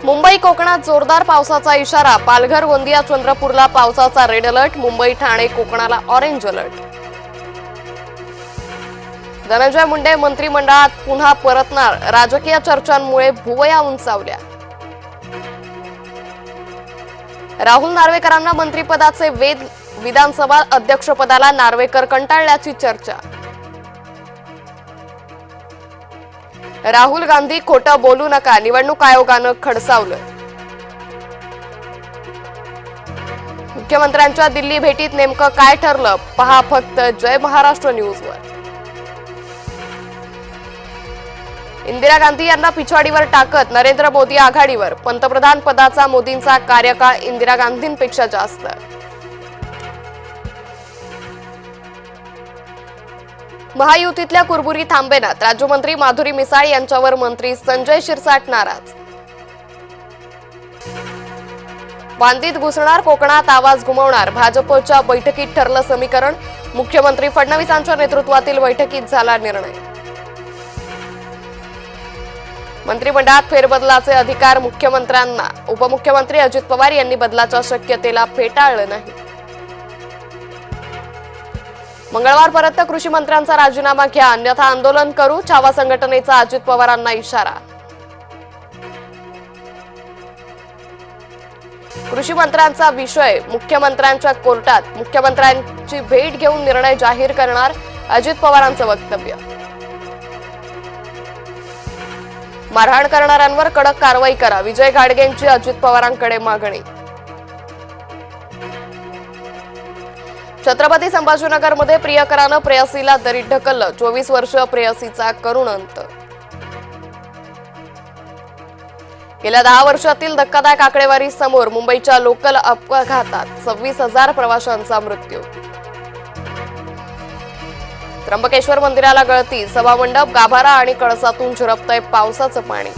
मुंबई कोकणात जोरदार पावसाचा इशारा। पालघर, गोंदिया, चंद्रपूरला पावसाचा रेड अलर्ट। मुंबई, ठाणे, कोकणाला ऑरेंज अलर्ट। धनंजय मुंडे मंत्रिमंडळात पुन्हा परतणार। राजकीय चर्चांमुळे भुवया उंचावल्या। राहुल नार्वेकरांना मंत्रिपदाचे वेध। विधानसभा अध्यक्षपदाला नार्वेकर कंटाळल्याची चर्चा। राहुल गांधी खोटं बोलू नका, निवडणूक आयोगानं खडसावलं। मुख्यमंत्र्यांच्या दिल्ली भेटीत नेमकं काय ठरलं, पहा फक्त जय महाराष्ट्र न्यूजवर। इंदिरा गांधी यांना पिछाडीवर टाकत नरेंद्र मोदी आघाडीवर। पंतप्रधान पदाचा मोदींचा कार्यकाळ इंदिरा गांधींपेक्षा जास्त। महायुतीतल्या कुरबुरी थांबेनात। राज्यमंत्री माधुरी मिसाळ यांच्यावर मंत्री संजय शिरसाट नाराज। वांदीत घुसणार, कोकणात आवाज घुमवणार। भाजपच्या बैठकीत ठरलं समीकरण। मुख्यमंत्री फडणवीसांच्या नेतृत्वातील बैठकीत झाला निर्णय। मंत्रिमंडळात फेरबदलाचे अधिकार मुख्यमंत्र्यांना। उपमुख्यमंत्री अजित पवार यांनी बदलाच्या शक्यतेला फेटाळलं नाही। मंगळवारपर्यंत कृषी मंत्र्यांचा राजीनामा घ्या, अन्यथा आंदोलन करू। छावा संघटनेचा अजित पवारांना इशारा। कृषी मंत्र्यांचा विषय मुख्यमंत्र्यांच्या कोर्टात। मुख्यमंत्र्यांची भेट घेऊन निर्णय जाहीर करणार, अजित पवारांचं वक्तव्य। मारहाण करणाऱ्यांवर कडक कारवाई करा, विजय घाडगेंची अजित पवारांकडे मागणी। छत्रपती संभाजीनगरमध्ये प्रियकरानं प्रेयसीला दरीत ढकललं। 24 वर्षीय प्रेयसीचा करुण अंत। गेल्या 10 वर्षातील धक्कादायक आकडेवारी समोर। मुंबईच्या लोकल अपघातात 26,000 प्रवाशांचा मृत्यू। त्र्यंबकेश्वर मंदिराला गळती। सभामंडप, गाभारा आणि कळसातून झिरपतंय पावसाचं पाणी।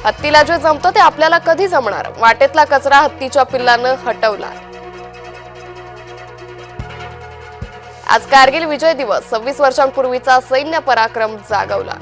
हत्तीला जे जमतं ते आपल्याला कधी जमणार? वाटेतला कचरा हत्तीच्या पिल्लानं हटवला। आज कारगिल विजय दिवस। 26 वर्षांपूर्वीचा सैन्य पराक्रम जागवला।